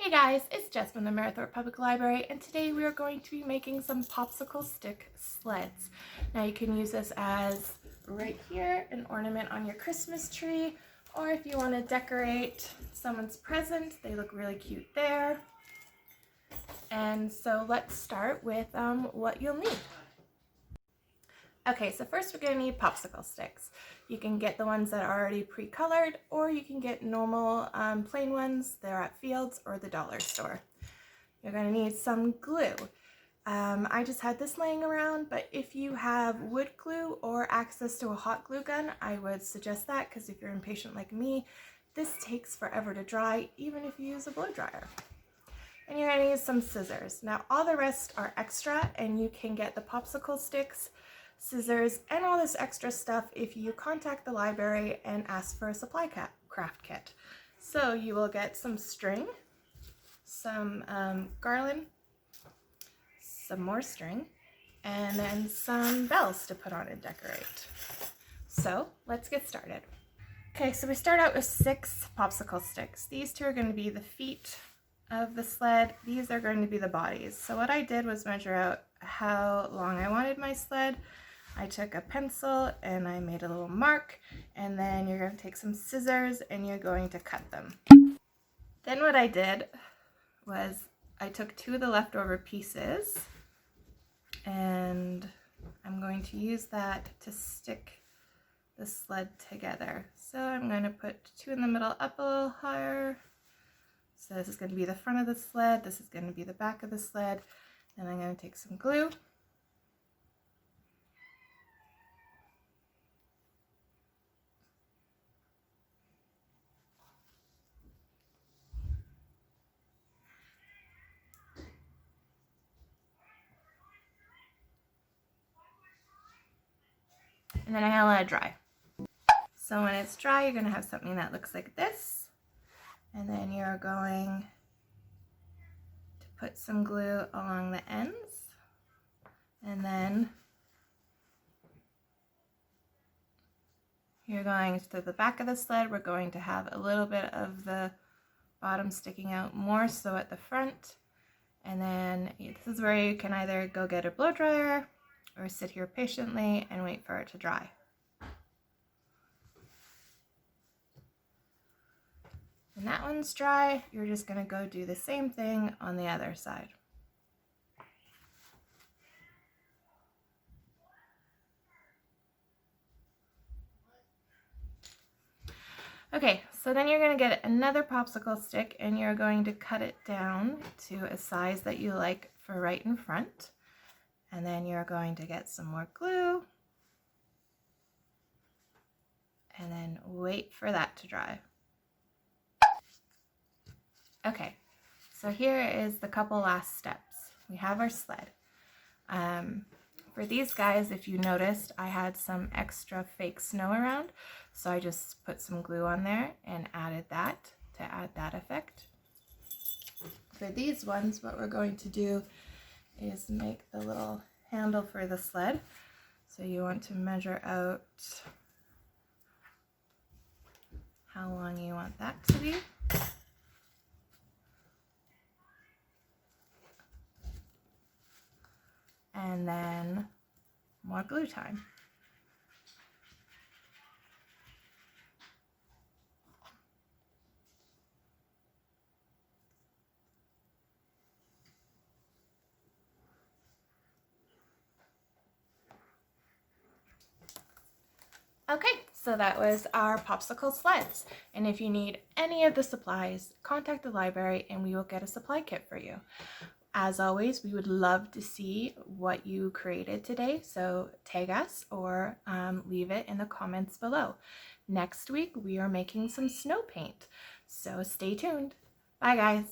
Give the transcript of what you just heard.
Hey guys, it's Jess from the Marathon Public Library, and today we are going to be making some popsicle stick sleds. Now you can use this as, right here, an ornament on your Christmas tree, or if you want to decorate someone's present, they look really cute there. And so let's start with what you'll need. Okay, so first we're going to need popsicle sticks. You can get the ones that are already pre-colored, or you can get normal plain ones. They're at Fields or the dollar store. You're going to need some glue. I just had this laying around, but if you have wood glue or access to a hot glue gun, I would suggest that, because if you're impatient like me, this takes forever to dry, even if you use a blow dryer. And you're going to use some scissors. Now all the rest are extra, and you can get the popsicle sticks, scissors, and all this extra stuff if you contact the library and ask for a supply craft kit. So you will get some string, some garland, some more string, and then some bells to put on and decorate. So let's get started. Okay, so we start out with 6 popsicle sticks. These 2 are going to be the feet of the sled. These are going to be the bodies. So what I did was measure out how long I wanted my sled. I took a pencil and I made a little mark, and then you're going to take some scissors and you're going to cut them. Then what I did was I took 2 of the leftover pieces, and I'm going to use that to stick the sled together. So I'm going to put 2 in the middle up a little higher. So this is going to be the front of the sled, this is going to be the back of the sled, and I'm going to take some glue. And then I'm going to let it dry. So when it's dry, you're going to have something that looks like this. And then you're going to put some glue along the ends. And then you're going to the back of the sled. We're going to have a little bit of the bottom sticking out more so at the front. And then this is where you can either go get a blow dryer or sit here patiently and wait for it to dry. When that one's dry, you're just going to go do the same thing on the other side. Okay, so then you're going to get another popsicle stick and you're going to cut it down to a size that you like for right in front. And then you're going to get some more glue and then wait for that to dry. Okay, so here is the couple last steps. We have our sled. For these guys, if you noticed, I had some extra fake snow around, so I just put some glue on there and added that to add that effect. For these ones, what we're going to do is make the little handle for the sled. So you want to measure out how long you want that to be. And then more glue time. Okay, so that was our popsicle sleds. And if you need any of the supplies, contact the library and we will get a supply kit for you. As always, we would love to see what you created today, so tag us or leave it in the comments below. Next week, we are making some snow paint, so stay tuned. Bye, guys.